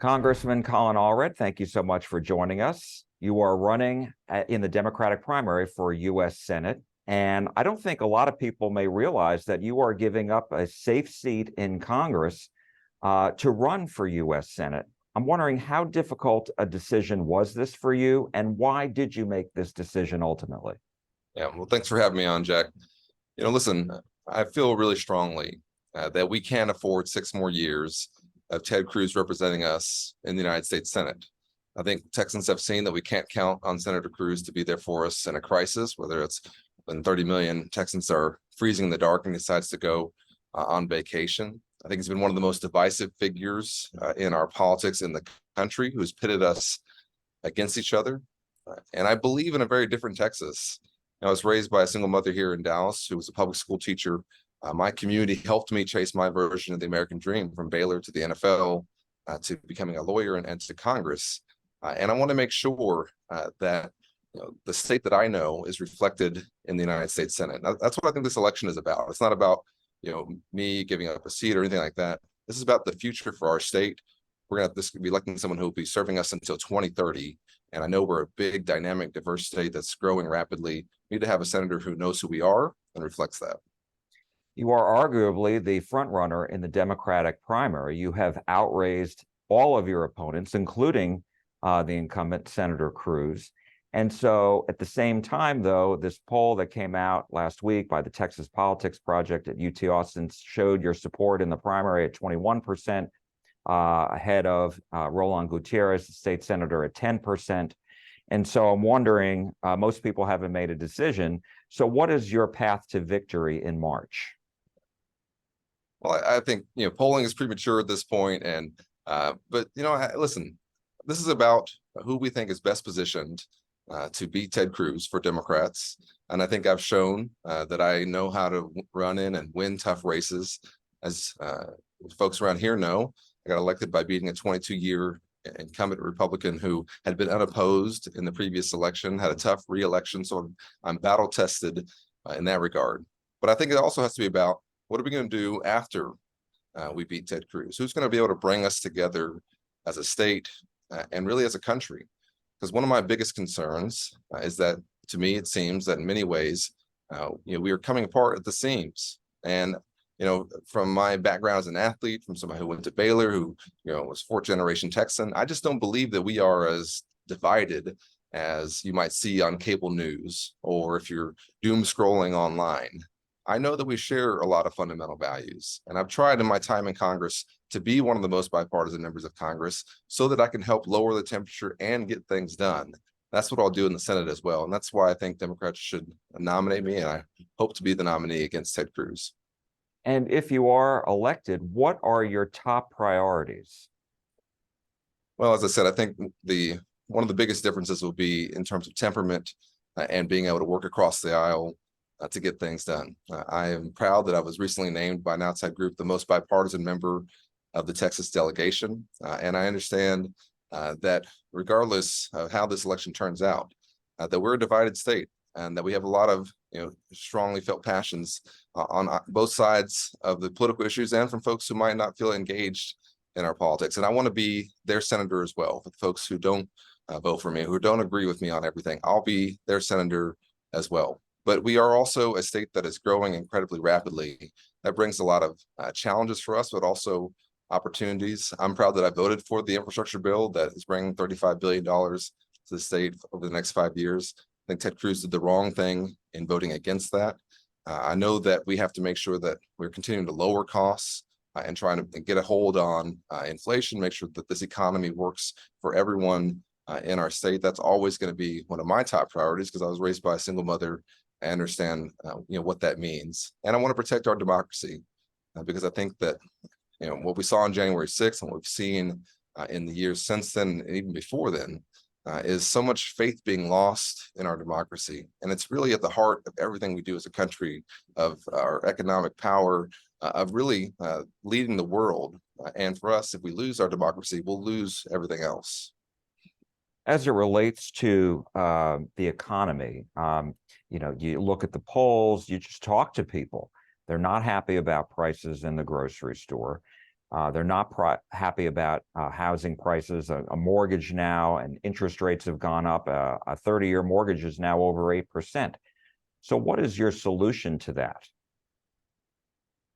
Congressman Colin Allred, thank you so much for joining us. You are running in the Democratic primary for U.S. Senate, and I don't think a lot of people may realize that you are giving up a safe seat in Congress to run for U.S. Senate. I'm wondering, how difficult a decision was this for you, and why did you make this decision ultimately? Yeah, well, thanks for having me on, Jack. Listen, I feel really strongly that we can't afford 6 more years of Ted Cruz representing us in the United States Senate. I think Texans have seen that we can't count on Senator Cruz to be there for us in a crisis, whether it's when 30 million Texans are freezing in the dark and he decides to go on vacation. I think he's been one of the most divisive figures in our politics in the country, who's pitted us against each other. And I believe in a very different Texas. I was raised by a single mother here in Dallas who was a public school teacher. My community helped me chase my version of the American dream, from Baylor to the NFL, to becoming a lawyer and to Congress. And I want to make sure that the state that I know is reflected in the United States Senate. Now, that's what I think this election is about. It's not about me giving up a seat or anything like that. This is about the future for our state. We're going to be electing someone who will be serving us until 2030. And I know we're a big, dynamic, diverse state that's growing rapidly. We need to have a senator who knows who we are and reflects that. You are arguably the front runner in the Democratic primary. You have outraised all of your opponents, including the incumbent Senator Cruz. And so at the same time, though, this poll that came out last week by the Texas Politics Project at UT Austin showed your support in the primary at 21%, ahead of Roland Gutierrez, the state senator, at 10%. And so I'm wondering, most people haven't made a decision. So what is your path to victory in March? Well, I think polling is premature at this point, but listen, this is about who we think is best positioned to beat Ted Cruz for Democrats, and I think I've shown that I know how to run in and win tough races. As folks around here know, I got elected by beating a 22-year incumbent Republican who had been unopposed in the previous election, had a tough re-election, so I'm battle tested in that regard. But I think it also has to be about, what are we going to do after we beat Ted Cruz? Who's going to be able to bring us together as a state and really as a country? Because one of my biggest concerns is that, to me, it seems that in many ways, we are coming apart at the seams. And from my background as an athlete, from somebody who went to Baylor, who was 4th-generation Texan, I just don't believe that we are as divided as you might see on cable news, or if you're doom scrolling online. I know that we share a lot of fundamental values, and I've tried in my time in Congress to be one of the most bipartisan members of Congress so that I can help lower the temperature and get things done. That's what I'll do in the Senate as well, and that's why I think Democrats should nominate me, and I hope to be the nominee against Ted Cruz. And if you are elected, what are your top priorities? Well, as I said, I think one of the biggest differences will be in terms of temperament and being able to work across the aisle to get things done. I am proud that I was recently named by an outside group the most bipartisan member of the Texas delegation. And I understand that regardless of how this election turns out, that we're a divided state, and that we have a lot of strongly felt passions on both sides of the political issues, and from folks who might not feel engaged in our politics. And I want to be their senator as well. For the folks who don't vote for me, who don't agree with me on everything, I'll be their senator as well. But we are also a state that is growing incredibly rapidly. That brings a lot of challenges for us, but also opportunities. I'm proud that I voted for the infrastructure bill that is bringing $35 billion to the state over the next 5 years. I think Ted Cruz did the wrong thing in voting against that. I know that we have to make sure that we're continuing to lower costs and trying to get a hold on inflation, make sure that this economy works for everyone in our state. That's always going to be one of my top priorities, because I was raised by a single mother. I understand what that means, and I want to protect our democracy because I think that what we saw on January 6th and what we've seen in the years since then, and even before then, is so much faith being lost in our democracy. And it's really at the heart of everything we do as a country, of our economic power, of really leading the world. And for us, if we lose our democracy, we'll lose everything else. As it relates to the economy, you look at the polls, you just talk to people. They're not happy about prices in the grocery store. They're not happy about housing prices. A mortgage now, and interest rates have gone up. A 30-year mortgage is now over 8%. So what is your solution to that?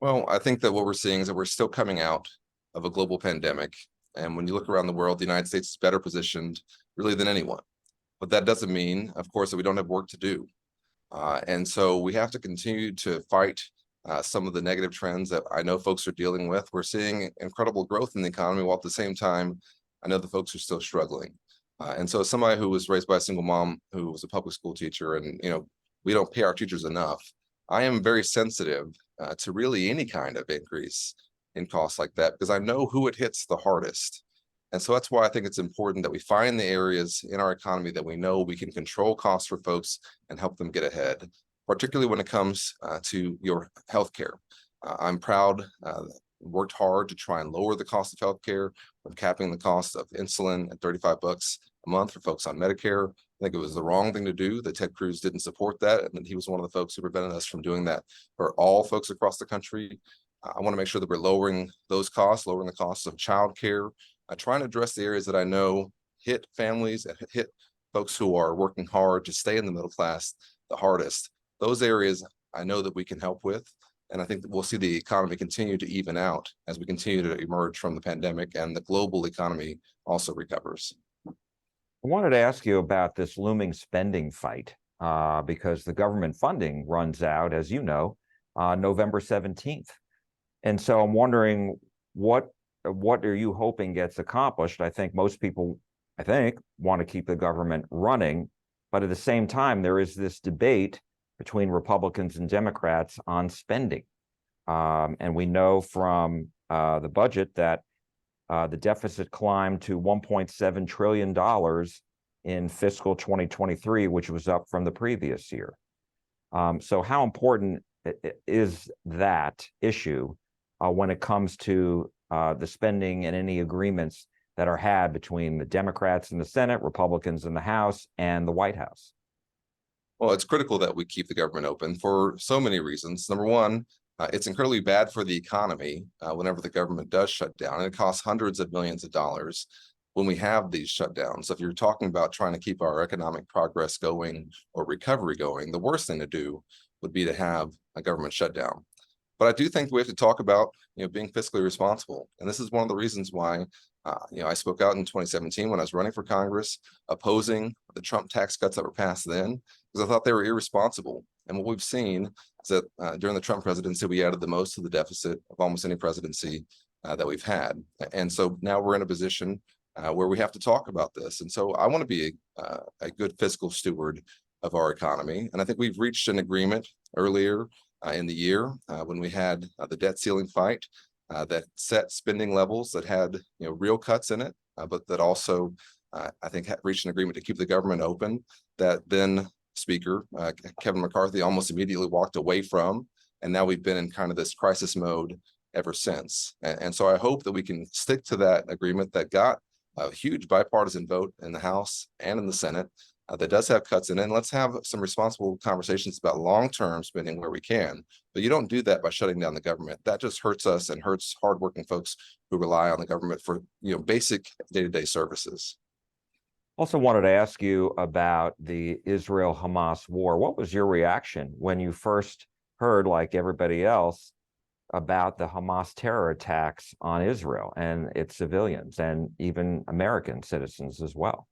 Well, I think that what we're seeing is that we're still coming out of a global pandemic. And when you look around the world, the United States is better positioned really than anyone. But that doesn't mean, of course, that we don't have work to do. And so we have to continue to fight some of the negative trends that I know folks are dealing with. We're seeing incredible growth in the economy, while at the same time, I know the folks are still struggling. And so as somebody who was raised by a single mom who was a public school teacher, and we don't pay our teachers enough, I am very sensitive to really any kind of increase in costs like that, because I know who it hits the hardest. And so that's why I think it's important that we find the areas in our economy that we know we can control costs for folks and help them get ahead, particularly when it comes to your healthcare. I'm proud, worked hard to try and lower the cost of healthcare, from capping the cost of insulin at $35 a month for folks on Medicare. I think it was the wrong thing to do, that Ted Cruz didn't support that, and that he was one of the folks who prevented us from doing that for all folks across the country. I want to make sure that we're lowering those costs, lowering the costs of childcare, trying to address the areas that I know hit families and hit folks who are working hard to stay in the middle class the hardest. Those areas I know that we can help with. And I think that we'll see the economy continue to even out as we continue to emerge from the pandemic and the global economy also recovers. I wanted to ask you about this looming spending fight, because the government funding runs out, as you know, November 17th. And so I'm wondering, what are you hoping gets accomplished? I think most people, want to keep the government running, but at the same time, there is this debate between Republicans and Democrats on spending. And we know from the budget that the deficit climbed to $1.7 trillion in fiscal 2023, which was up from the previous year. So how important is that issue when it comes to the spending and any agreements that are had between the Democrats in the Senate, Republicans in the House, and the White House? Well, it's critical that we keep the government open for so many reasons. Number one, it's incredibly bad for the economy whenever the government does shut down, and it costs hundreds of millions of dollars when we have these shutdowns. So if you're talking about trying to keep our economic progress going or recovery going, the worst thing to do would be to have a government shutdown. But I do think we have to talk about being fiscally responsible, and this is one of the reasons why I spoke out in 2017 when I was running for Congress, opposing the Trump tax cuts that were passed then, because I thought they were irresponsible. And what we've seen is that during the Trump presidency, we added the most to the deficit of almost any presidency that we've had. And so now we're in a position where we have to talk about this. And so I want to be a good fiscal steward of our economy. And I think we've reached an agreement earlier in the year when we had the debt ceiling fight that set spending levels that had real cuts in it, but that also I think reached an agreement to keep the government open, that then Speaker Kevin McCarthy almost immediately walked away from, and now we've been in kind of this crisis mode ever since. And so I hope that we can stick to that agreement that got a huge bipartisan vote in the House and in the Senate that does have cuts in it. And let's have some responsible conversations about long-term spending where we can. But you don't do that by shutting down the government. That just hurts us and hurts hardworking folks who rely on the government for basic day-to-day services. Also wanted to ask you about the Israel-Hamas war. What was your reaction when you first heard, like everybody else, about the Hamas terror attacks on Israel and its civilians, and even American citizens as well?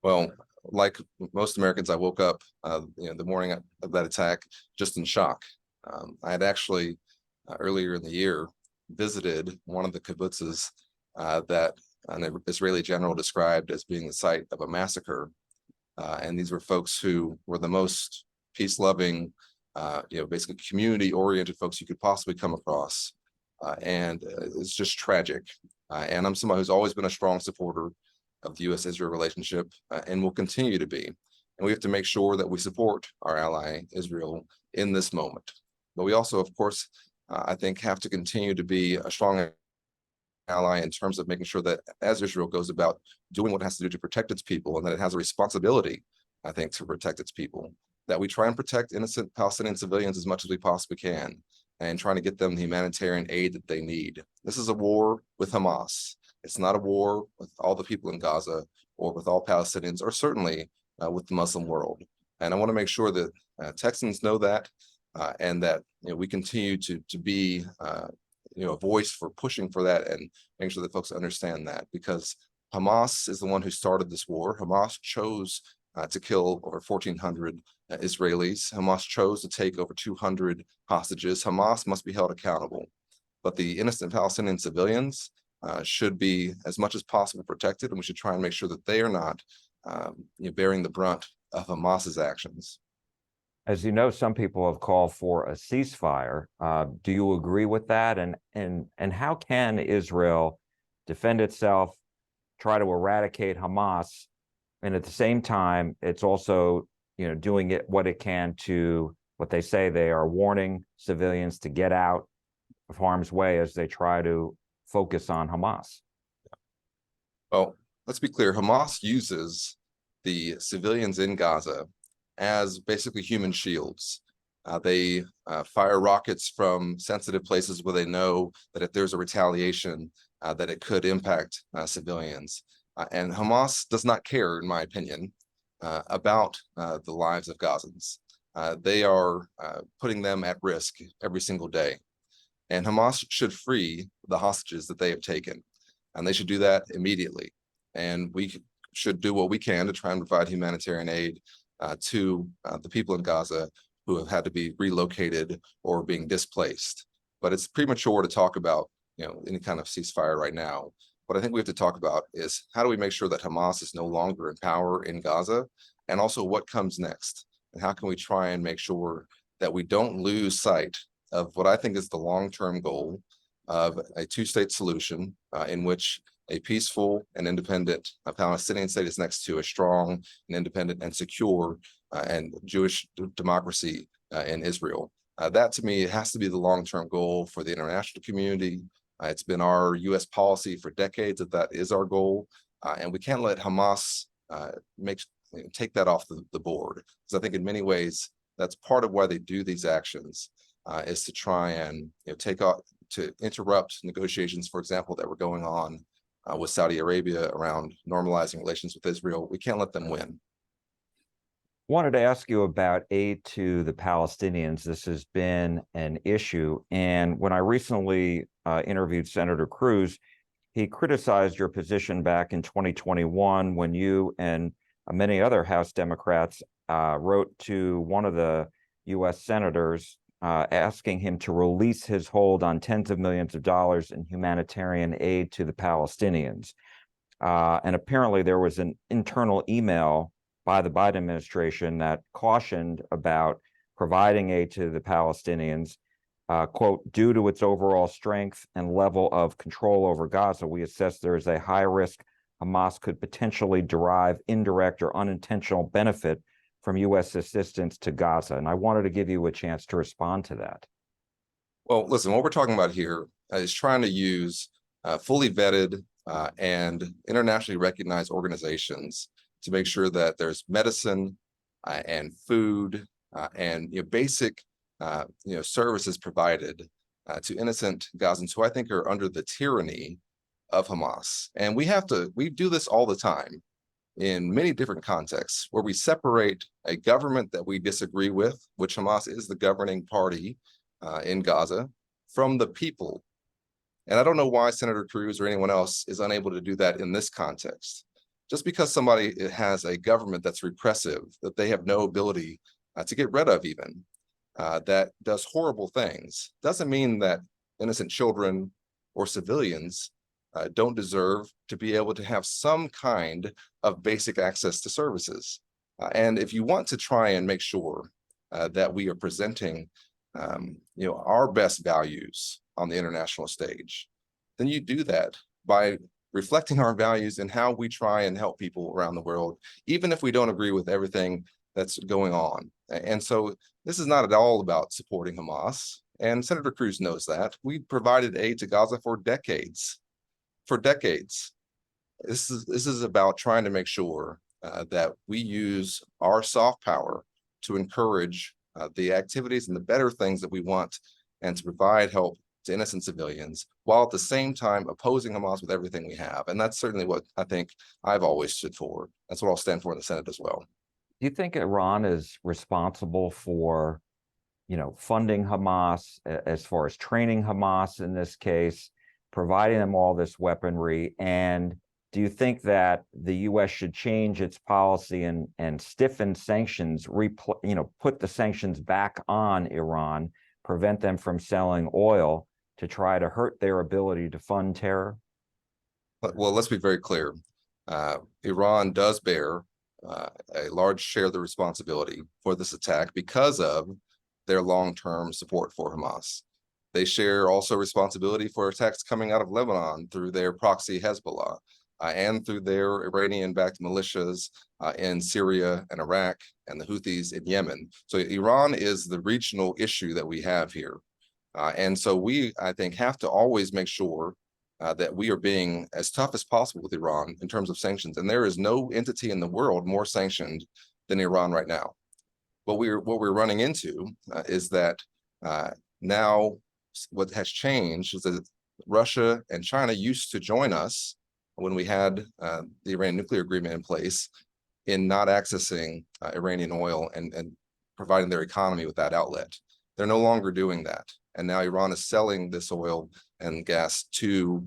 Well, like most Americans, I woke up the morning of that attack just in shock. I had actually earlier in the year visited one of the kibbutzes that an Israeli general described as being the site of a massacre. And these were folks who were the most peace-loving, basically community-oriented folks you could possibly come across. And it's just tragic. And I'm somebody who's always been a strong supporter of the U.S.-Israel relationship and will continue to be. And we have to make sure that we support our ally, Israel, in this moment. But we also, of course, I think have to continue to be a strong ally in terms of making sure that as Israel goes about doing what it has to do to protect its people, and that it has a responsibility, I think, to protect its people, that we try and protect innocent Palestinian civilians as much as we possibly can. and trying to get them the humanitarian aid that they need. This is a war with Hamas. It's not a war with all the people in Gaza or with all Palestinians, or certainly with the Muslim world. And I want to make sure that Texans know that, and that we continue to be a voice for pushing for that and making sure that folks understand that, because Hamas is the one who started this war. Hamas chose to kill over 1,400 Israelis. Hamas chose to take over 200 hostages. Hamas must be held accountable. But the innocent Palestinian civilians should be, as much as possible, protected, and we should try and make sure that they are not bearing the brunt of Hamas's actions. As you know, some people have called for a ceasefire. Do you agree with that? And how can Israel defend itself, try to eradicate Hamas, and at the same time, it's also doing what it can to, what they say, they are warning civilians to get out of harm's way as they try to focus on Hamas? Well, let's be clear. Hamas uses the civilians in Gaza as basically human shields. They fire rockets from sensitive places where they know that if there's a retaliation, that it could impact civilians. And Hamas does not care, in my opinion, about the lives of Gazans. They are putting them at risk every single day. And Hamas should free the hostages that they have taken. And they should do that immediately. And we should do what we can to try and provide humanitarian aid to the people in Gaza who have had to be relocated or being displaced. But it's premature to talk about any kind of ceasefire right now. What I think we have to talk about is, how do we make sure that Hamas is no longer in power in Gaza, and also what comes next, and how can we try and make sure that we don't lose sight of what I think is the long-term goal of a two-state solution in which a peaceful and independent Palestinian state is next to a strong and independent and secure and Jewish democracy in Israel. That, to me, has to be the long-term goal for the international community. It's been our U.S. policy for decades that is our goal, and we can't let Hamas take that off the board. Because I think in many ways that's part of why they do these actions, is to try and to interrupt negotiations, for example, that were going on with Saudi Arabia around normalizing relations with Israel. We can't let them win. Wanted to ask you about aid to the Palestinians. This has been an issue. And when I recently interviewed Senator Cruz, he criticized your position back in 2021 when you and many other House Democrats wrote to one of the U.S. senators asking him to release his hold on tens of millions of dollars in humanitarian aid to the Palestinians. And apparently there was an internal email by the Biden administration that cautioned about providing aid to the Palestinians. Quote, due to its overall strength and level of control over Gaza, we assess there is a high risk Hamas could potentially derive indirect or unintentional benefit from U.S. assistance to Gaza. And I wanted to give you a chance to respond to that. Well, listen, what we're talking about here is trying to use fully vetted and internationally recognized organizations to make sure that there's medicine and food and basic services provided to innocent Gazans who I think are under the tyranny of Hamas. And we do this all the time in many different contexts, where we separate a government that we disagree with, which Hamas is the governing party in Gaza, from the people. And I don't know why Senator Cruz or anyone else is unable to do that in this context. Just because somebody has a government that's repressive, that they have no ability to get rid of even, that does horrible things, doesn't mean that innocent children or civilians don't deserve to be able to have some kind of basic access to services. And if you want to try and make sure that we are presenting our best values on the international stage, then you do that by reflecting our values and how we try and help people around the world, even if we don't agree with everything that's going on. And so this is not at all about supporting Hamas. And Senator Cruz knows that. We provided aid to Gaza for decades. For decades. This is about trying to make sure that we use our soft power to encourage the activities and the better things that we want and to provide help to innocent civilians, while at the same time opposing Hamas with everything we have. And that's certainly what I think I've always stood for. That's what I'll stand for in the Senate as well. Do you think Iran is responsible for, funding Hamas, as far as training Hamas in this case, providing them all this weaponry? And do you think that the U.S. should change its policy and stiffen sanctions, put the sanctions back on Iran, prevent them from selling oil to try to hurt their ability to fund terror? Well, let's be very clear. Iran does bear a large share of the responsibility for this attack because of their long-term support for Hamas. They share also responsibility for attacks coming out of Lebanon through their proxy Hezbollah and through their Iranian-backed militias in Syria and Iraq and the Houthis in Yemen. So Iran is the regional issue that we have here. And so we, I think, have to always make sure that we are being as tough as possible with Iran in terms of sanctions. And there is no entity in the world more sanctioned than Iran right now. What we're running into is that now what has changed is that Russia and China used to join us when we had the Iran nuclear agreement in place in not accessing Iranian oil and providing their economy with that outlet. They're no longer doing that. And now Iran is selling this oil and gas to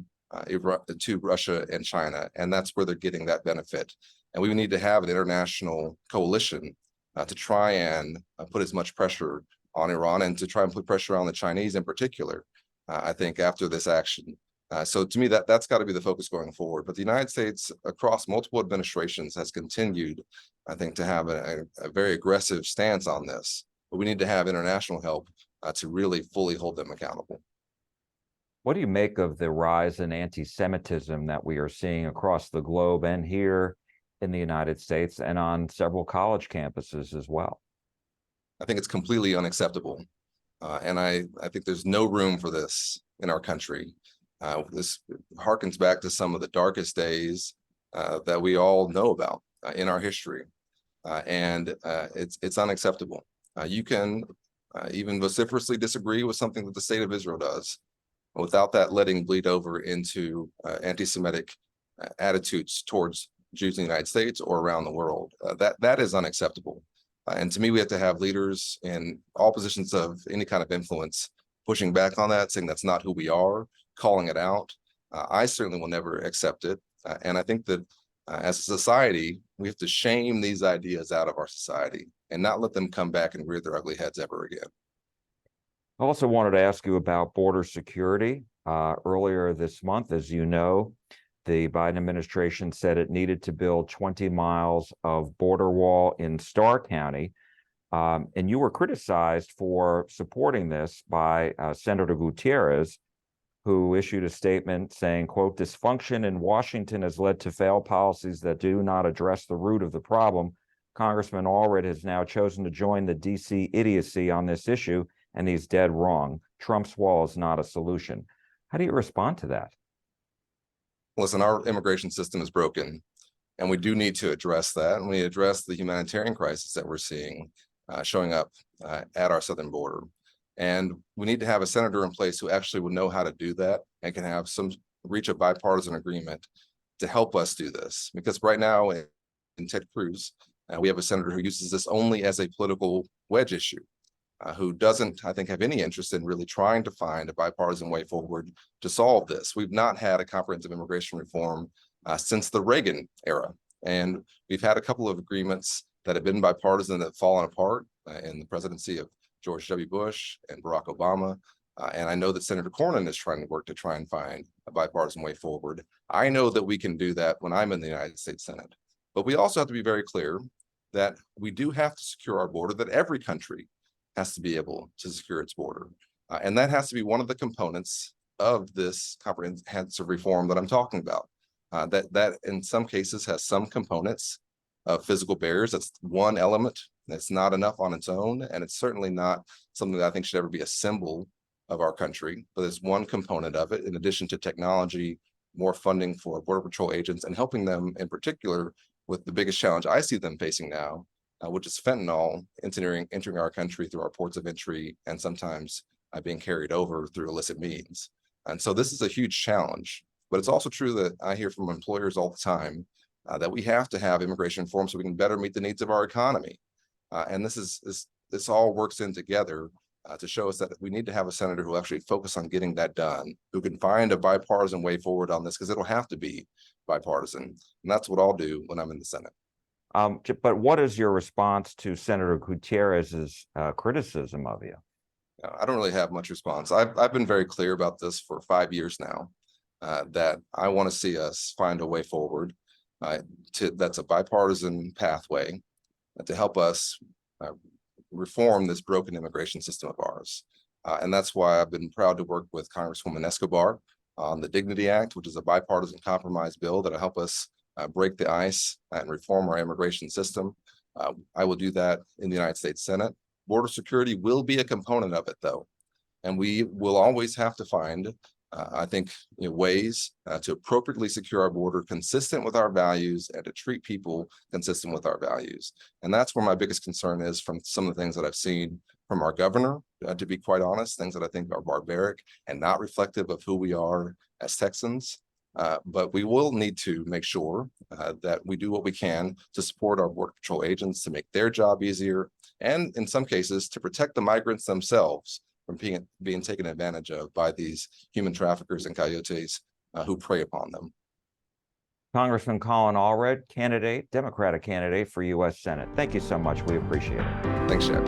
Russia and China, and that's where they're getting that benefit. And we need to have an international coalition to try and put as much pressure on Iran and to try and put pressure on the Chinese in particular, I think, after this action. So to me, that's got to be the focus going forward. But the United States, across multiple administrations, has continued, I think, to have a very aggressive stance on this. But we need to have international help to really fully hold them accountable. What do you make of the rise in anti-Semitism that we are seeing across the globe and here in the United States and on several college campuses as well? I think it's completely unacceptable. And I think there's no room for this in our country. This harkens back to some of the darkest days that we all know about in our history. And it's unacceptable. You can even vociferously disagree with something that the state of Israel does without that letting bleed over into anti-Semitic attitudes towards Jews in the United States or around the world. That is unacceptable. And to me, we have to have leaders in all positions of any kind of influence pushing back on that, saying that's not who we are, calling it out. I certainly will never accept it. And I think that as a society, we have to shame these ideas out of our society and not let them come back and rear their ugly heads ever again. I also wanted to ask you about border security. Earlier this month, as you know, the Biden administration said it needed to build 20 miles of border wall in Starr County. And you were criticized for supporting this by Senator Gutierrez, who issued a statement saying, quote, "Dysfunction in Washington has led to failed policies that do not address the root of the problem. Congressman Allred has now chosen to join the DC idiocy on this issue, and he's dead wrong. Trump's wall is not a solution." How do you respond to that? Listen, our immigration system is broken, and we do need to address that. And we address the humanitarian crisis that we're seeing showing up at our southern border. And we need to have a senator in place who actually would know how to do that and can have reach a bipartisan agreement to help us do this. Because right now in Ted Cruz, we have a senator who uses this only as a political wedge issue, who doesn't, I think, have any interest in really trying to find a bipartisan way forward to solve this. We've not had a comprehensive immigration reform since the Reagan era. And we've had a couple of agreements that have been bipartisan that have fallen apart in the presidency of George W. Bush and Barack Obama. And I know that Senator Cornyn is trying to work to try and find a bipartisan way forward. I know that we can do that when I'm in the United States Senate. But we also have to be very clear that we do have to secure our border, that every country has to be able to secure its border. And that has to be one of the components of this comprehensive reform that I'm talking about. That in some cases has some components of physical barriers. That's one element. That's not enough on its own. And it's certainly not something that I think should ever be a symbol of our country, but it's one component of it, in addition to technology, more funding for Border Patrol agents, and helping them in particular with the biggest challenge I see them facing now, which is fentanyl entering our country through our ports of entry and sometimes being carried over through illicit means. And so this is a huge challenge. But it's also true that I hear from employers all the time that we have to have immigration reform so we can better meet the needs of our economy. And this all works in together to show us that we need to have a senator who actually focus on getting that done, who can find a bipartisan way forward on this, because it'll have to be bipartisan. And that's what I'll do when I'm in the Senate. But what is your response to Senator Gutierrez's criticism of you? I don't really have much response. I've been very clear about this for 5 years now, that I want to see us find a way forward that's a bipartisan pathway to help us reform this broken immigration system of ours. And that's why I've been proud to work with Congresswoman Escobar on the Dignity Act, which is a bipartisan compromise bill that'll help us break the ice and reform our immigration system. I will do that in the United States Senate. Border security will be a component of it, though. And we will always have to find, I think, ways to appropriately secure our border consistent with our values and to treat people consistent with our values. And that's where my biggest concern is from some of the things that I've seen from our governor, to be quite honest, things that I think are barbaric and not reflective of who we are as Texans. But we will need to make sure that we do what we can to support our Border Patrol agents to make their job easier, and in some cases to protect the migrants themselves from being taken advantage of by these human traffickers and coyotes who prey upon them. Congressman Colin Allred, Democratic candidate for U.S. Senate. Thank you so much. We appreciate it. Thanks, Jack.